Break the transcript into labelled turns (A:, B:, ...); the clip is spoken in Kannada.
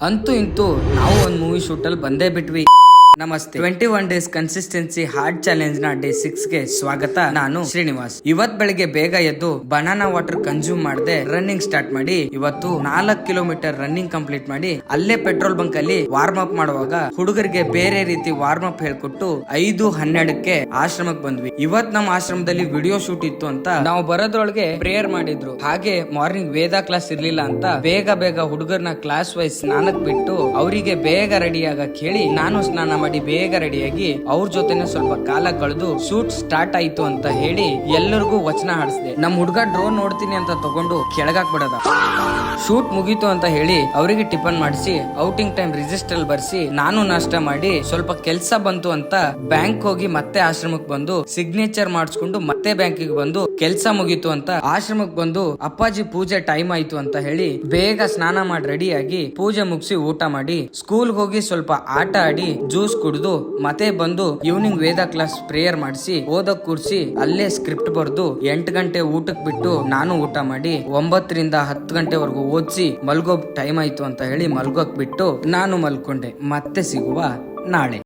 A: ಅಂತೂ ಇಂತೂ ನಾವು ಒಂದು ಮೂವಿ ಶೂಟಲ್ಲಿ ಬಂದೇ ಬಿಟ್ವಿ. ನಮಸ್ತೆ. 21 ಡೇಸ್ ಕನ್ಸಿಸ್ಟೆನ್ಸಿ ಹಾರ್ಡ್ ಚಾಲೆಂಜ್ ನ ಡೇ 6 ಗೆ ಸ್ವಾಗತ. ನಾನು ಶ್ರೀನಿವಾಸ್. ಇವತ್ ಬೆಳಿಗ್ಗೆ ಬೇಗ ಎದ್ದು ಬನಾನಾ ವಾಟರ್ ಕನ್ಸ್ಯೂಮ್ ಮಾಡದೆ ರನ್ನಿಂಗ್ ಸ್ಟಾರ್ಟ್ ಮಾಡಿ ಇವತ್ತು 4 ಕಿಲೋಮೀಟರ್ ರನ್ನಿಂಗ್ ಕಂಪ್ಲೀಟ್ ಮಾಡಿ ಅಲ್ಲೇ ಪೆಟ್ರೋಲ್ ಬಂಕ್ ಅಲ್ಲಿ ವಾರ್ಮ್ ಅಪ್ ಮಾಡುವಾಗ ಹುಡುಗರಿಗೆ ಬೇರೆ ರೀತಿ ವಾರ್ಮ್ ಅಪ್ ಹೇಳ್ಕೊಟ್ಟು 5:12ಕ್ಕೆ ಆಶ್ರಮಕ್ಕೆ ಬಂದ್ವಿ. ಇವತ್ ನಮ್ಮ ಆಶ್ರಮದಲ್ಲಿ ವಿಡಿಯೋ ಶೂಟ್ ಇತ್ತು ಅಂತ ನಾವು ಬರೋದ್ರೊಳಗೆ ಪ್ರೇಯರ್ ಮಾಡಿದ್ರು. ಹಾಗೆ ಮಾರ್ನಿಂಗ್ ವೇದ ಕ್ಲಾಸ್ ಇರ್ಲಿಲ್ಲ ಅಂತ ಬೇಗ ಹುಡುಗರ್ನ ಕ್ಲಾಸ್ ವೈಸ್ ಸ್ನಾನಕ್ ಬಿಟ್ಟು ಅವರಿಗೆ ಬೇಗ ರೆಡಿ ಆಗಕ್ ಹೇಳಿ ನಾನು ಸ್ನಾನ ಮಾಡಿ ಬೇಗ ರೆಡಿಯಾಗಿ ಅವ್ರ ಜೊತೆನೆ ಸ್ವಲ್ಪ ಕಾಲ ಕಳೆದು ಶೂಟ್ ಸ್ಟಾರ್ಟ್ ಆಯ್ತು ಅಂತ ಹೇಳಿ ಎಲ್ಲರಿಗೂ ವಚನ ಹಾಡಿಸಿದೆ. ನಮ್ ಹುಡುಗ ಡ್ರೋನ್ ನೋಡ್ತೀನಿ ಅಂತ ತಗೊಂಡು ಕೆಳಗಾಕ್ ಬಿಡದ. ಶೂಟ್ ಮುಗೀತು ಅಂತ ಹೇಳಿ ಅವರಿಗೆ ಟಿಫನ್ ಮಾಡಿಸಿ ಔಟಿಂಗ್ ಟೈಮ್ ರಿಜಿಸ್ಟರ್ ಬರ್ಸಿ ನಾನು ನಾಷ್ಟ ಮಾಡಿ ಸ್ವಲ್ಪ ಕೆಲ್ಸ ಬಂತು ಅಂತ ಬ್ಯಾಂಕ್ ಹೋಗಿ ಮತ್ತೆ ಆಶ್ರಮಕ್ಕೆ ಬಂದು ಸಿಗ್ನೇಚರ್ ಮಾಡಿಸ್ಕೊಂಡು ಮತ್ತೆ ಬ್ಯಾಂಕಿಗೆ ಬಂದು ಕೆಲ್ಸ ಮುಗೀತು ಅಂತ ಆಶ್ರಮಕ್ಕೆ ಬಂದು ಅಪ್ಪಾಜಿ ಪೂಜೆ ಟೈಮ್ ಆಯ್ತು ಅಂತ ಹೇಳಿ ಬೇಗ ಸ್ನಾನ ಮಾಡಿ ರೆಡಿ ಆಗಿ ಪೂಜೆ ಮುಗಿಸಿ ಊಟ ಮಾಡಿ ಸ್ಕೂಲ್ ಹೋಗಿ ಸ್ವಲ್ಪ ಆಟ ಆಡಿ ಜ್ಯೂಸ್ ಕುಡಿದು ಮತ್ತೆ ಬಂದು ಈವ್ನಿಂಗ್ ವೇದ ಕ್ಲಾಸ್ ಪ್ರೇಯರ್ ಮಾಡಿಸಿ ಓದಕ್ ಕೂರ್ಸಿ ಅಲ್ಲೇ ಸ್ಕ್ರಿಪ್ಟ್ ಬರ್ದು 8 ಗಂಟೆ ಊಟಕ್ ಬಿಟ್ಟು ನಾನು ಊಟ ಮಾಡಿ 9 ರಿಂದ 10 ಗಂಟೆವರೆಗೂ ಓದಿಸಿ ಮಲ್ಗೋ ಟೈಮ್ ಆಯ್ತು ಅಂತ ಹೇಳಿ ಮಲ್ಗೋಕ್ ಬಿಟ್ಟು ನಾನು ಮಲ್ಕೊಂಡೆ. ಮತ್ತೆ ಸಿಗುವ ನಾಳೆ.